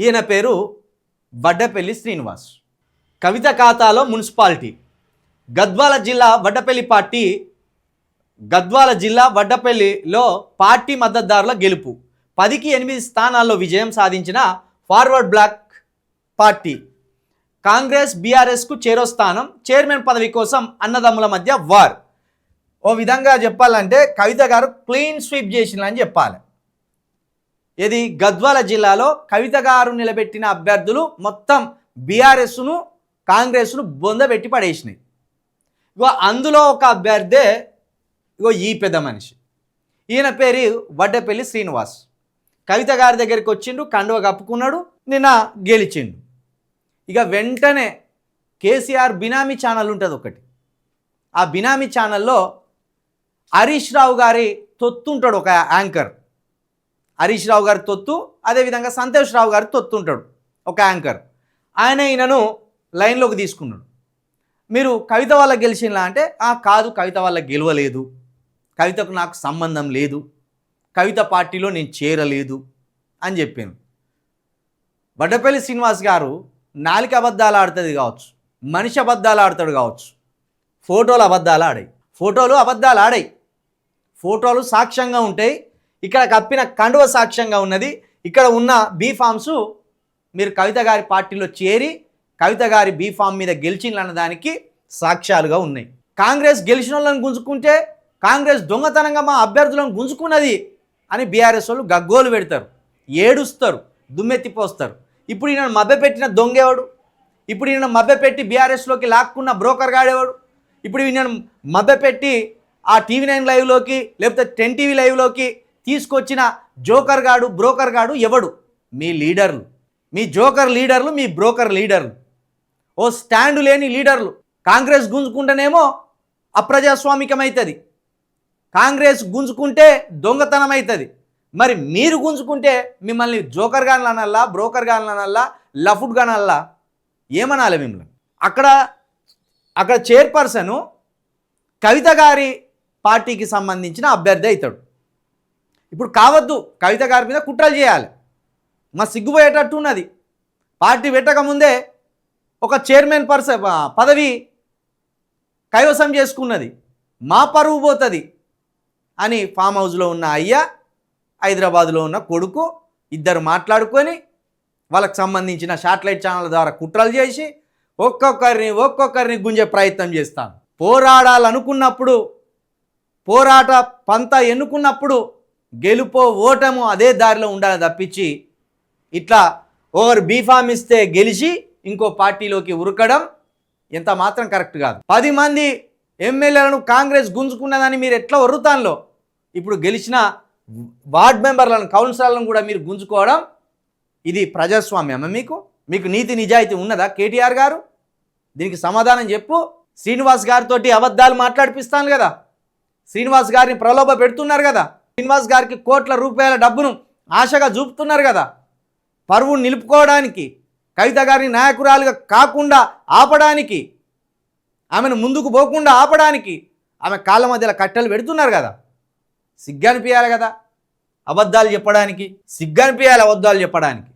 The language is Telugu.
ఈయన పేరు వడ్డపల్లి శ్రీనివాస్. కవిత ఖాతాలో మున్సిపాలిటీ. గద్వాల జిల్లా వడ్డపల్లిలో పార్టీ మద్దతుదారుల గెలుపు. 10కి 8 స్థానాల్లో విజయం సాధించిన ఫార్వర్డ్ బ్లాక్ పార్టీ. కాంగ్రెస్ బీఆర్ఎస్కు చేరో స్థానం. చైర్మన్ పదవి కోసం అన్నదమ్ముల మధ్య వార్. ఓ విధంగా చెప్పాలంటే కవిత గారు క్లీన్ స్వీప్ చేసిందని చెప్పాలి. ఇది గద్వాల జిల్లాలో కవిత గారు నిలబెట్టిన అభ్యర్థులు మొత్తం బీఆర్ఎస్ను కాంగ్రెస్ను బొందబెట్టి పడేసినాయి. ఇగో అందులో ఒక అభ్యర్థే ఈ పెద్ద మనిషి. ఈయన పేరు వడ్డపల్లి శ్రీనివాస్. కవిత గారి దగ్గరికి వచ్చిండు, కండువ కప్పుకున్నాడు, నిన్న గెలిచిండు. ఇక వెంటనే కేసీఆర్ బినామీ ఛానల్ ఉంటుంది ఒకటి. ఆ బినామీ ఛానల్లో హరీష్ రావు గారి తొత్తు ఉంటాడు, ఒక యాంకర్. హరీష్ రావు గారి తొత్తు, అదేవిధంగా సంతోష్ రావు గారి తొత్తు ఉంటాడు, ఒక యాంకర్. ఈయనను లైన్లోకి తీసుకున్నాడు. మీరు కవిత వల్ల గెలిచినలా అంటే కాదు, కవిత వల్ల గెలవలేదు, కవితకు నాకు సంబంధం లేదు, కవిత పార్టీలో నేను చేరలేదు అని చెప్పాను. వడ్డపల్లి శ్రీనివాస్ గారు నాలుక అబద్ధాలు ఆడుతుంది కావచ్చు, మనిషి అబద్ధాలు ఆడతాడు కావచ్చు, ఫోటోలు అబద్ధాలు ఆడాయి, ఫోటోలు సాక్ష్యంగా ఉంటాయి. ఇక్కడ కప్పిన కండువ సాక్ష్యంగా ఉన్నది. ఇక్కడ ఉన్న బీఫామ్స్ మీరు కవిత గారి పార్టీలో చేరి కవిత గారి బీఫామ్ మీద గెలిచిందన్న దానికి సాక్ష్యాలుగా ఉన్నాయి. కాంగ్రెస్ గెలిచిన వాళ్ళని గుంజుకుంటే కాంగ్రెస్ దొంగతనంగా మా అభ్యర్థులను గుంజుకున్నది అని బీఆర్ఎస్ వాళ్ళు గగ్గోలు పెడతారు, ఏడుస్తారు, దుమ్మెత్తిపోస్తారు. ఇప్పుడు ఈయన మభ్యపెట్టిన దొంగేవాడు? ఇప్పుడు ఈయన మభ్యపెట్టి బీఆర్ఎస్లోకి లాక్కున్న బ్రోకర్ గాడేవాడు? ఇప్పుడు ఈయన మభ్యపెట్టి ఆ టీవీ9 లైవ్లోకి లేకపోతే 10 టీవీ లైవ్లోకి తీసుకొచ్చిన బ్రోకర్ గాడు ఎవడు? మీ లీడర్లు, మీ జోకర్ లీడర్లు, మీ బ్రోకర్ లీడర్లు, ఓ స్టాండు లేని లీడర్లు. కాంగ్రెస్ గుంజుకుంటేనేమో అప్రజాస్వామికమవుతుంది, కాంగ్రెస్ గుంజుకుంటే దొంగతనం అవుతుంది. మరి మీరు గుంజుకుంటే మిమ్మల్ని జోకర్ గాన్లు అనల్లా, బ్రోకర్ గాన్లు అనల్లా, లఫుడ్ గానల్లా, ఏమనాలి మిమ్మల్ని? అక్కడ చైర్పర్సను కవిత గారి పార్టీకి సంబంధించిన అభ్యర్థి అవుతాడు. ఇప్పుడు కావద్దు, కవిత గారి మీద కుట్రలు చేయాలి. మా సిగ్గుపోయేటట్టు ఉన్నది. పార్టీ పెట్టకముందే ఒక చైర్మన్ పదవి కైవసం చేసుకున్నది, మా పరువు పోతుంది అని ఫామ్ హౌస్లో ఉన్న అయ్య, హైదరాబాదులో ఉన్న కొడుకు ఇద్దరు మాట్లాడుకొని వాళ్ళకు సంబంధించిన శాటిలైట్ ఛానల్ ద్వారా కుట్రలు చేసి ఒక్కొక్కరిని గుంజే ప్రయత్నం చేస్తాను. పోరాడాలనుకున్నప్పుడు, పోరాట పంత ఎన్నుకున్నప్పుడు గెలుపో ఓటమో అదే దారిలో ఉండాలి తప్పించి ఇట్లా ఓవర్ బీఫామ్ ఇస్తే గెలిచి ఇంకో పార్టీలోకి ఉరకడం ఎంత మాత్రం కరెక్ట్ కాదు. 10 మంది ఎమ్మెల్యేలను కాంగ్రెస్ గుంజుకున్నదని మీరు ఎట్లా ఒర్రుతాన్లో ఇప్పుడు గెలిచిన వార్డ్ మెంబర్లను, కౌన్సిలర్లను కూడా మీరు గుంజుకోవడం, ఇది ప్రజాస్వామ్యం? మీకు నీతి నిజాయితీ ఉన్నదా కేటీఆర్ గారు? దీనికి సమాధానం చెప్పు. శ్రీనివాస్ గారితో అబద్ధాలు మాట్లాడిపిస్తాను కదా, శ్రీనివాస్ గారిని ప్రలోభ పెడుతున్నారు కదా, శ్రీనివాస్ గారికి కోట్ల రూపాయల డబ్బును ఆశగా చూపుతున్నారు కదా, పరువును నిలుపుకోవడానికి, కవిత గారిని నాయకురాలుగా కాకుండా ఆపడానికి, ఆమెను ముందుకు పోకుండా ఆపడానికి ఆమె కాళ్ళ మధ్యలో కట్టెలు పెడుతున్నారు కదా. సిగ్గనిపించాలి కదా అబద్ధాలు చెప్పడానికి, సిగ్గనిపించాలి అబద్ధాలు చెప్పడానికి.